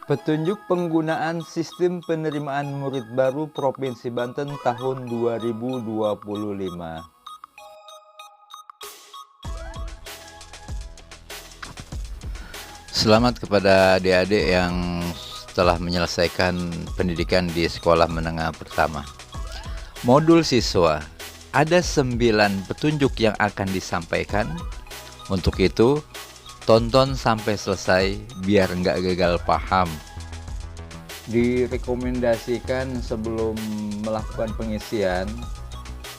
Petunjuk penggunaan sistem penerimaan murid baru Provinsi Banten tahun 2025. Selamat kepada adik-adik yang telah menyelesaikan pendidikan di sekolah menengah pertama. Modul siswa, ada 9 petunjuk yang akan disampaikan. Untuk itu, tonton sampai selesai biar nggak gagal paham. Direkomendasikan sebelum melakukan pengisian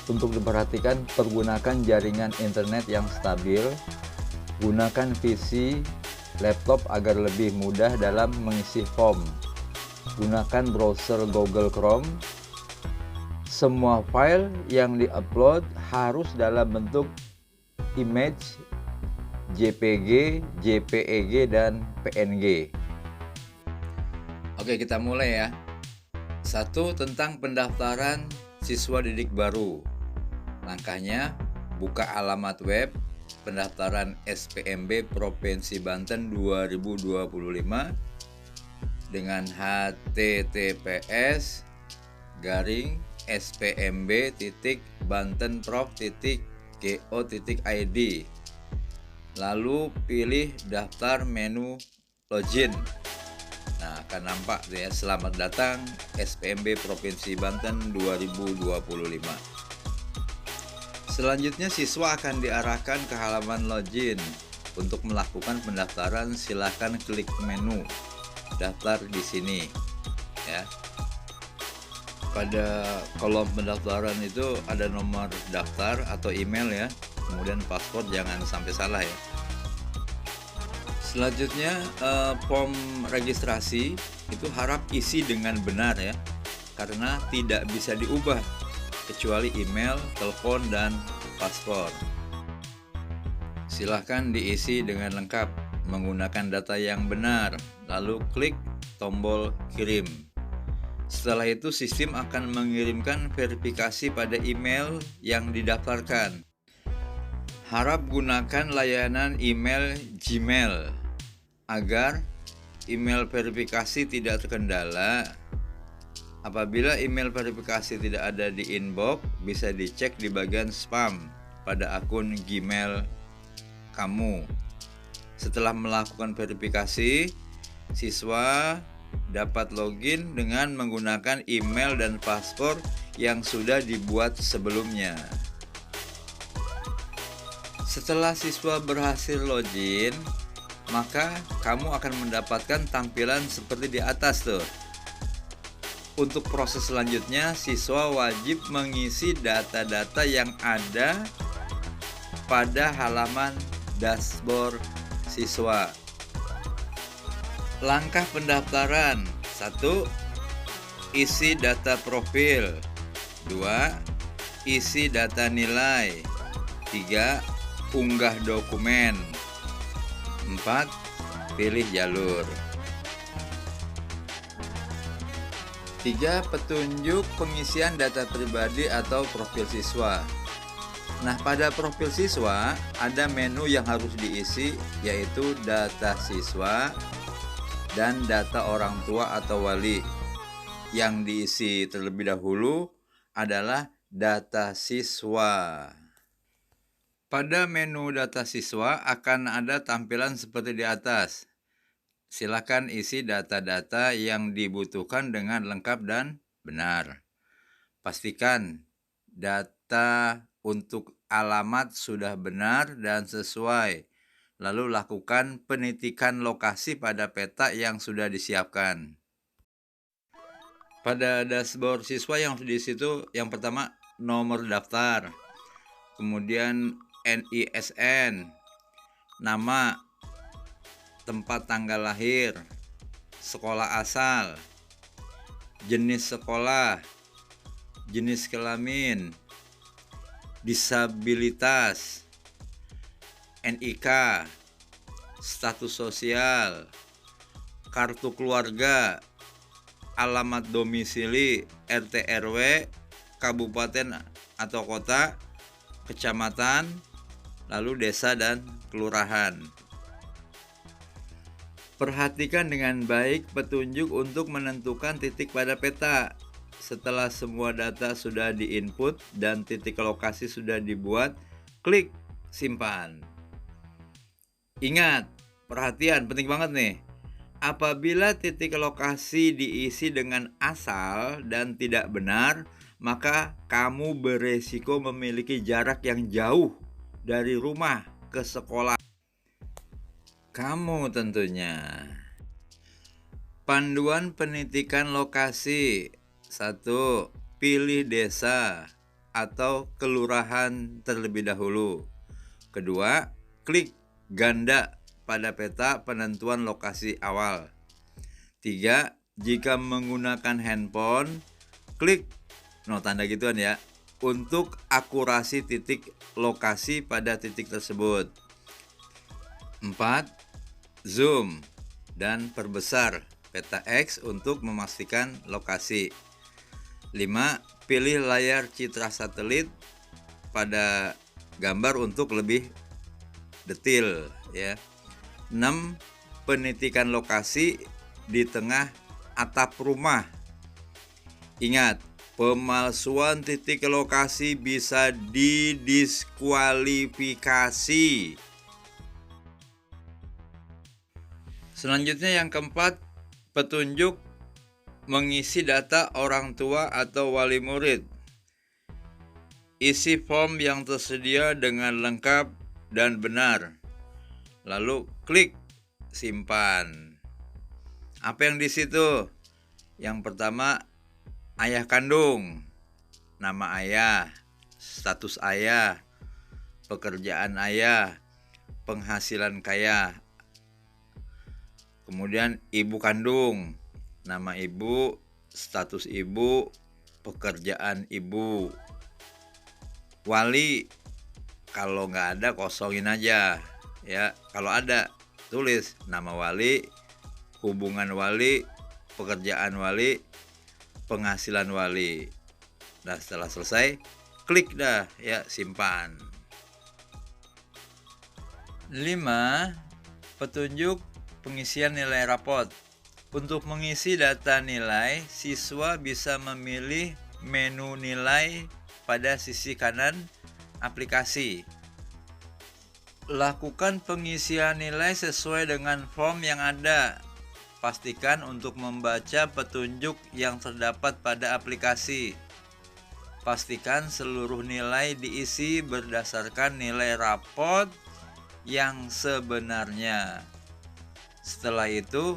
untuk diperhatikan pergunakan jaringan internet yang stabil, gunakan PC, laptop agar lebih mudah dalam mengisi form, gunakan browser Google Chrome. Semua file yang diupload harus dalam bentuk image, JPG, JPEG, dan PNG. Oke, kita mulai ya. 1. Tentang pendaftaran siswa didik baru. Langkahnya, buka alamat web pendaftaran SPMB Provinsi Banten 2025 dengan https://spmb.bantenprof.go.id. Lalu pilih daftar menu login. Nah, akan nampak ya, selamat datang SPMB Provinsi Banten 2025. Selanjutnya siswa akan diarahkan ke halaman login. Untuk melakukan pendaftaran silakan klik menu daftar di sini ya. Pada kolom pendaftaran itu ada nomor daftar atau email ya. Kemudian paspor, jangan sampai salah ya. Selanjutnya form registrasi itu harap isi dengan benar ya, karena tidak bisa diubah kecuali email, telepon, dan paspor. Silahkan diisi dengan lengkap menggunakan data yang benar, lalu klik tombol kirim. Setelah itu sistem akan mengirimkan verifikasi pada email yang didaftarkan. Harap gunakan layanan email Gmail agar email verifikasi tidak terkendala. Apabila email verifikasi tidak ada di inbox, bisa dicek di bagian spam pada akun Gmail kamu. Setelah melakukan verifikasi, siswa dapat login dengan menggunakan email dan paspor yang sudah dibuat sebelumnya. Setelah siswa berhasil login, maka kamu akan mendapatkan tampilan seperti di atas tuh. Untuk proses selanjutnya, siswa wajib mengisi data-data yang ada pada halaman dashboard siswa. Langkah pendaftaran: 1. Isi data profil. 2. Isi data nilai. 3. Unggah dokumen. 4. Pilih jalur. 3. Petunjuk pengisian data pribadi atau profil siswa. Nah, pada profil siswa ada menu yang harus diisi, yaitu data siswa dan data orang tua atau wali. Yang diisi terlebih dahulu adalah data siswa. Pada menu data siswa akan ada tampilan seperti di atas. Silakan isi data-data yang dibutuhkan dengan lengkap dan benar. Pastikan data untuk alamat sudah benar dan sesuai. Lalu lakukan penitikan lokasi pada peta yang sudah disiapkan. Pada dashboard siswa yang di situ, yang pertama nomor daftar, kemudian NISN, nama, tempat tanggal lahir, sekolah asal, jenis sekolah, jenis kelamin, disabilitas, NIK, status sosial, kartu keluarga, alamat domisili, RT RW, kabupaten atau kota, kecamatan, lalu desa dan kelurahan. Perhatikan dengan baik petunjuk untuk menentukan titik pada peta. Setelah semua data sudah diinput dan titik lokasi sudah dibuat, klik simpan. Ingat, perhatian penting banget nih. Apabila titik lokasi diisi dengan asal dan tidak benar, maka kamu beresiko memiliki jarak yang jauh dari rumah ke sekolah kamu tentunya. Panduan penitikan lokasi. 1. Pilih desa atau kelurahan terlebih dahulu. Kedua, klik ganda pada peta penentuan lokasi awal. 3. Jika menggunakan handphone, klik tanda gituan ya, untuk akurasi titik lokasi pada titik tersebut. 4. Zoom dan perbesar peta X untuk memastikan lokasi. 5. Pilih layar citra satelit pada gambar untuk lebih detail ya. 6. Penitikan lokasi di tengah atap rumah. Ingat, pemalsuan titik lokasi bisa didiskualifikasi. Selanjutnya yang keempat, petunjuk mengisi data orang tua atau wali murid. Isi form yang tersedia dengan lengkap dan benar. Lalu klik simpan. Apa yang di situ? Yang pertama, ayah kandung, nama ayah, status ayah, pekerjaan ayah, penghasilan kaya. Kemudian ibu kandung, nama ibu, status ibu, pekerjaan ibu. Wali, kalau nggak ada kosongin aja ya. Kalau ada, tulis nama wali, hubungan wali, pekerjaan wali, penghasilan wali. Nah, setelah selesai, klik dah ya, simpan. 5. Petunjuk pengisian nilai rapot. Untuk mengisi data nilai, siswa bisa memilih menu nilai pada sisi kanan aplikasi. Lakukan pengisian nilai sesuai dengan form yang ada. Pastikan untuk membaca petunjuk yang terdapat pada aplikasi. Pastikan seluruh nilai diisi berdasarkan nilai rapot yang sebenarnya. Setelah itu,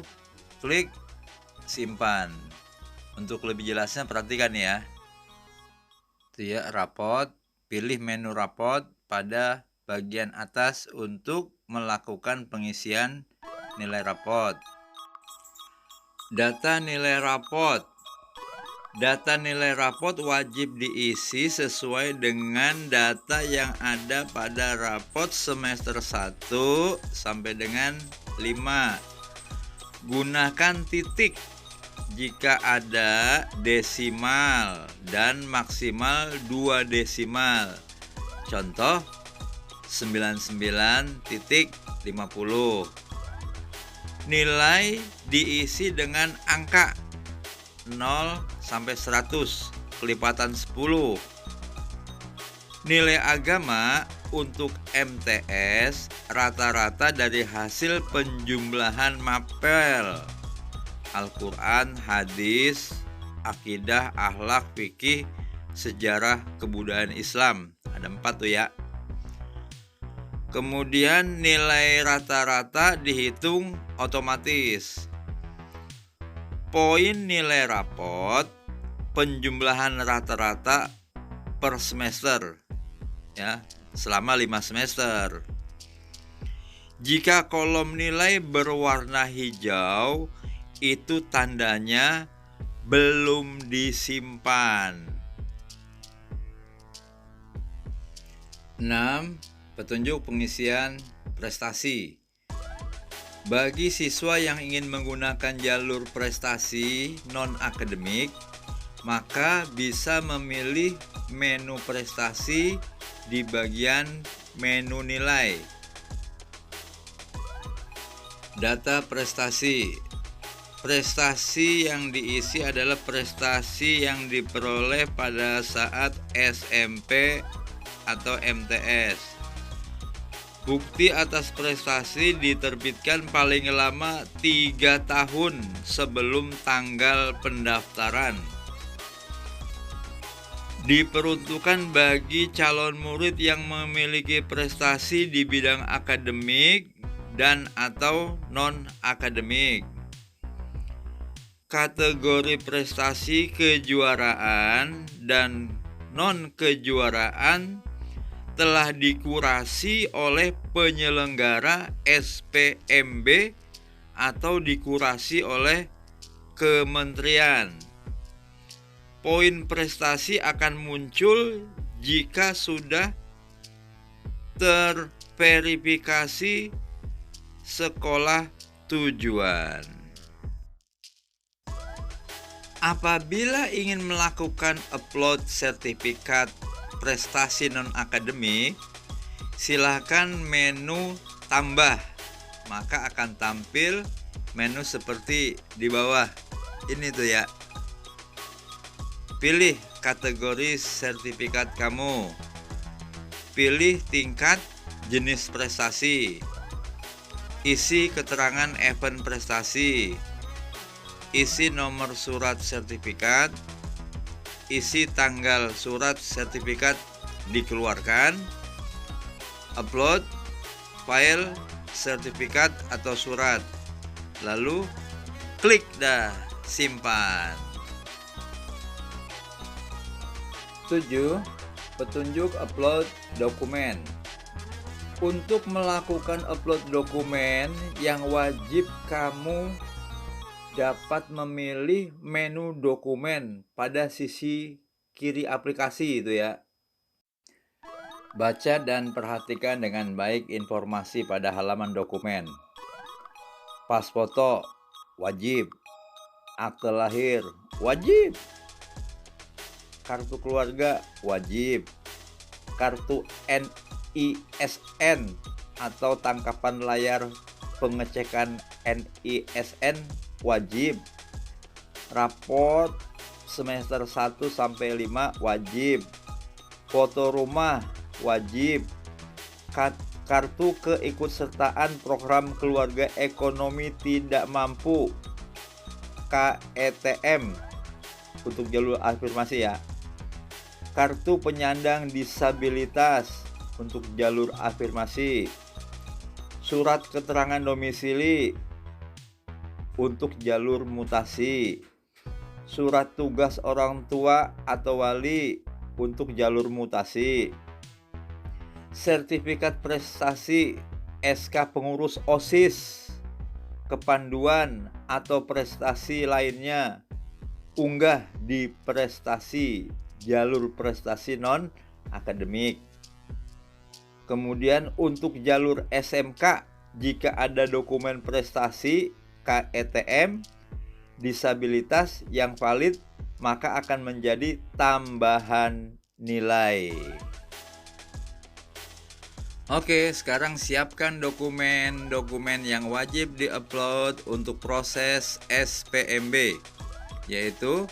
klik simpan. Untuk lebih jelasnya perhatikan ya. Itu ya, rapot. Pilih menu rapot pada bagian atas untuk melakukan pengisian nilai rapot. Data nilai rapot. Data nilai rapot wajib diisi sesuai dengan data yang ada pada rapot semester 1 sampai dengan 5. Gunakan titik jika ada desimal dan maksimal 2 desimal. Contoh 99.50. Nilai diisi dengan angka 0 sampai 100, kelipatan 10. Nilai agama untuk MTS rata-rata dari hasil penjumlahan mapel Al-Quran, hadis, akidah, akhlak, fikih, sejarah, kebudayaan Islam. Ada 4 tuh ya. Kemudian nilai rata-rata dihitung otomatis. Poin nilai rapot penjumlahan rata-rata per semester ya, selama 5 semester. Jika kolom nilai berwarna hijau, itu tandanya belum disimpan. 6. Petunjuk pengisian prestasi. Bagi siswa yang ingin menggunakan jalur prestasi non-akademik, maka bisa memilih menu prestasi di bagian menu nilai. Data prestasi. Prestasi yang diisi adalah prestasi yang diperoleh pada saat SMP atau MTS. Bukti atas prestasi diterbitkan paling lama 3 tahun sebelum tanggal pendaftaran. Diperuntukkan bagi calon murid yang memiliki prestasi di bidang akademik dan atau non-akademik. Kategori prestasi kejuaraan dan non-kejuaraan telah dikurasi oleh penyelenggara SPMB atau dikurasi oleh kementerian. Poin prestasi akan muncul jika sudah terverifikasi sekolah tujuan. Apabila ingin melakukan upload sertifikat prestasi non-akademik, silakan menu tambah, maka akan tampil menu seperti di bawah ini tuh ya. Pilih kategori sertifikat kamu, pilih tingkat jenis prestasi, isi keterangan event prestasi, isi nomor surat sertifikat, isi tanggal surat sertifikat dikeluarkan, upload file sertifikat atau surat, lalu klik dah simpan. 7. Petunjuk upload dokumen. Untuk melakukan upload dokumen yang wajib kamu dapat memilih menu dokumen pada sisi kiri aplikasi itu ya. Baca dan perhatikan dengan baik informasi pada halaman dokumen. Pas foto wajib, akte lahir wajib, kartu keluarga wajib, kartu NISN atau tangkapan layar pengecekan NISN wajib, raport semester 1 sampai 5 wajib, foto rumah wajib, kartu keikutsertaan program keluarga ekonomi tidak mampu KETM untuk jalur afirmasi ya, kartu penyandang disabilitas untuk jalur afirmasi, surat keterangan domisili untuk jalur mutasi, surat tugas orang tua atau wali untuk jalur mutasi, sertifikat prestasi SK pengurus OSIS, kepanduan atau prestasi lainnya, unggah di prestasi jalur prestasi non akademik. Kemudian untuk jalur SMK, jika ada dokumen prestasi KETM disabilitas yang valid, maka akan menjadi tambahan nilai. Oke, sekarang siapkan dokumen yang wajib diupload untuk proses SPMB, yaitu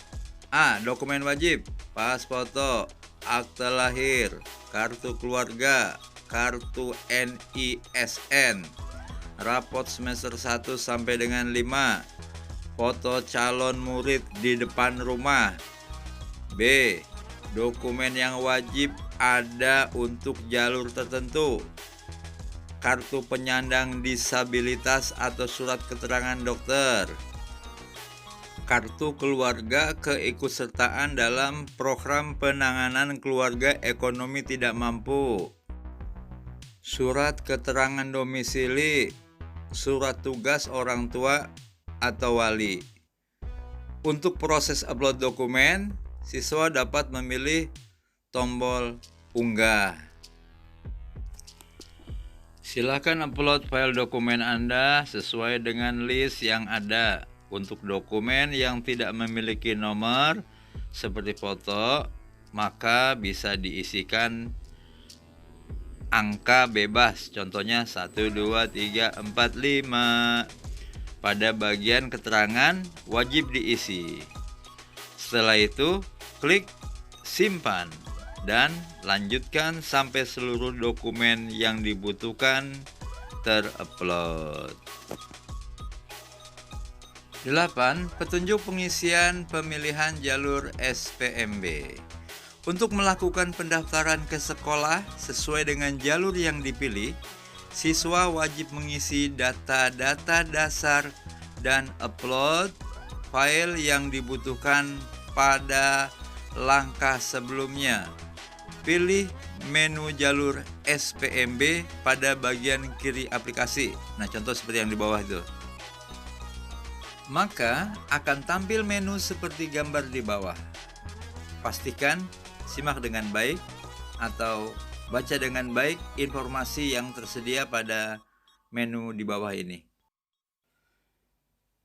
A. Dokumen wajib, pas foto, akte lahir, kartu keluarga, kartu NISN, raport semester 1 sampai dengan 5, foto calon murid di depan rumah. B. Dokumen yang wajib ada untuk jalur tertentu, kartu penyandang disabilitas atau surat keterangan dokter, kartu keluarga keikutsertaan dalam program penanganan keluarga ekonomi tidak mampu, surat keterangan domisili, surat tugas orang tua atau wali. Untuk proses upload dokumen, siswa dapat memilih tombol unggah. Silakan upload file dokumen Anda sesuai dengan list yang ada. Untuk dokumen yang tidak memiliki nomor seperti foto, maka bisa diisikan angka bebas, contohnya 1, 2, 3, 4, 5. Pada bagian keterangan wajib diisi. Setelah itu, klik simpan dan lanjutkan sampai seluruh dokumen yang dibutuhkan terupload. 8. Petunjuk pengisian pemilihan jalur SPMB. Untuk melakukan pendaftaran ke sekolah sesuai dengan jalur yang dipilih, siswa wajib mengisi data-data dasar dan upload file yang dibutuhkan pada langkah sebelumnya. Pilih menu jalur SPMB pada bagian kiri aplikasi. Nah, contoh seperti yang di bawah itu. Maka akan tampil menu seperti gambar di bawah. Pastikan simak dengan baik atau baca dengan baik informasi yang tersedia pada menu di bawah ini.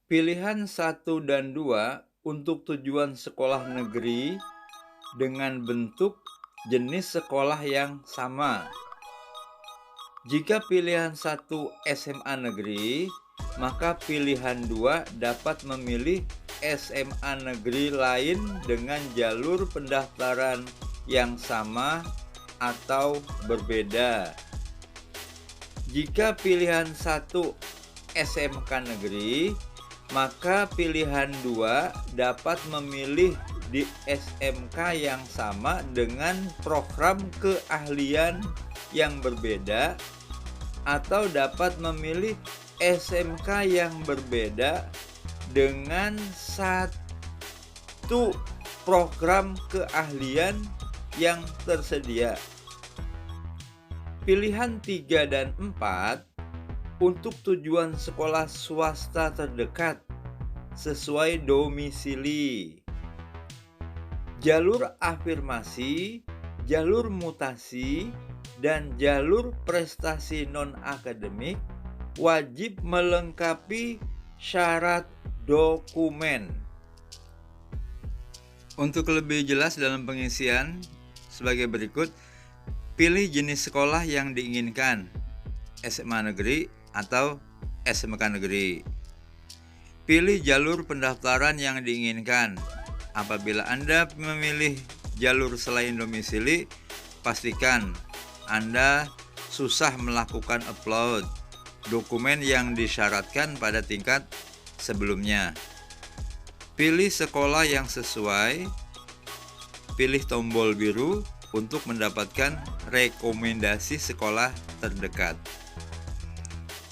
Pilihan 1 dan 2 untuk tujuan sekolah negeri dengan bentuk jenis sekolah yang sama. Jika pilihan 1 SMA negeri, maka pilihan 2 dapat memilih SMA negeri lain dengan jalur pendaftaran yang sama atau berbeda. Jika pilihan 1 SMK negeri, maka pilihan 2 dapat memilih di SMK yang sama dengan program keahlian yang berbeda, atau dapat memilih SMK yang berbeda dengan satu program keahlian yang tersedia. Pilihan 3 dan 4 untuk tujuan sekolah swasta terdekat sesuai domisili. Jalur afirmasi, jalur mutasi, dan jalur prestasi non-akademik wajib melengkapi syarat dokumen. Untuk lebih jelas dalam pengisian sebagai berikut, pilih jenis sekolah yang diinginkan, SMA negeri atau SMK negeri. Pilih jalur pendaftaran yang diinginkan. Apabila Anda memilih jalur selain domisili, pastikan Anda susah melakukan upload dokumen yang disyaratkan pada tingkat sebelumnya. Pilih sekolah yang sesuai. Pilih tombol biru untuk mendapatkan rekomendasi sekolah terdekat.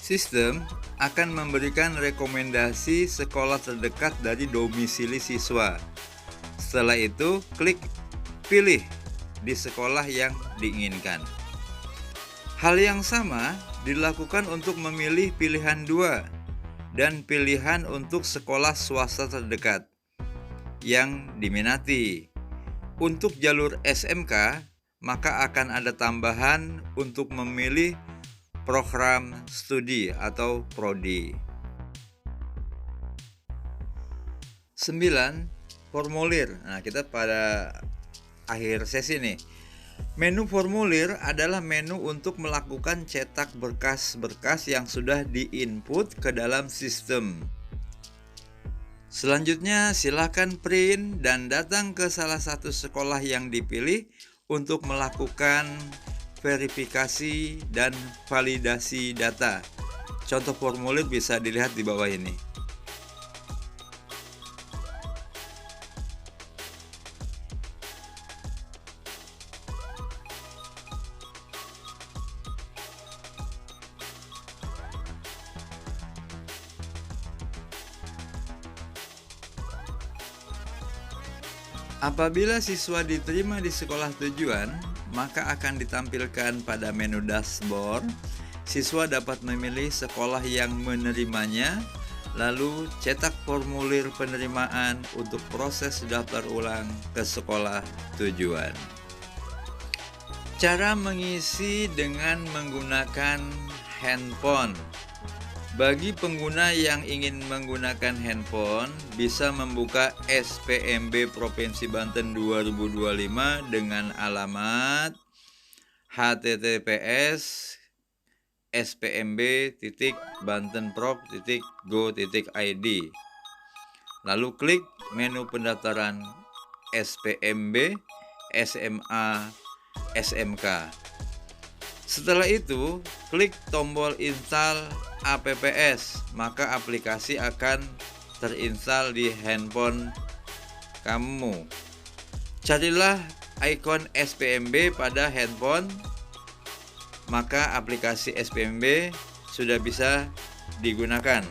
Sistem akan memberikan rekomendasi sekolah terdekat dari domisili siswa. Setelah itu, klik pilih di sekolah yang diinginkan. Hal yang sama dilakukan untuk memilih pilihan 2 dan pilihan untuk sekolah swasta terdekat yang diminati. Untuk jalur SMK, maka akan ada tambahan untuk memilih program studi atau prodi. 9. Formulir. Nah, kita pada akhir sesi nih. Menu formulir adalah menu untuk melakukan cetak berkas-berkas yang sudah diinput ke dalam sistem. Selanjutnya, silakan print dan datang ke salah satu sekolah yang dipilih untuk melakukan verifikasi dan validasi data. Contoh formulir bisa dilihat di bawah ini. Apabila siswa diterima di sekolah tujuan, maka akan ditampilkan pada menu dashboard. Siswa dapat memilih sekolah yang menerimanya, lalu cetak formulir penerimaan untuk proses daftar ulang ke sekolah tujuan. Cara mengisi dengan menggunakan handphone. Bagi pengguna yang ingin menggunakan handphone, bisa membuka SPMB Provinsi Banten 2025 dengan alamat https://spmb.bantenprov.go.id. Lalu klik menu pendaftaran SPMB, SMA, SMK. Setelah itu, klik tombol install apps, maka aplikasi akan terinstall di handphone kamu. Carilah ikon SPMB pada handphone, maka aplikasi SPMB sudah bisa digunakan.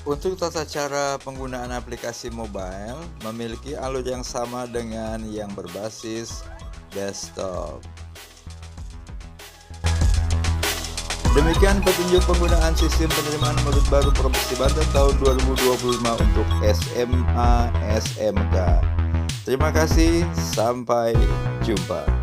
Untuk tata cara penggunaan aplikasi mobile memiliki alur yang sama dengan yang berbasis desktop. Demikian petunjuk penggunaan sistem penerimaan murid baru Provinsi Banten tahun 2025 untuk SMA SMK. Terima kasih, sampai jumpa.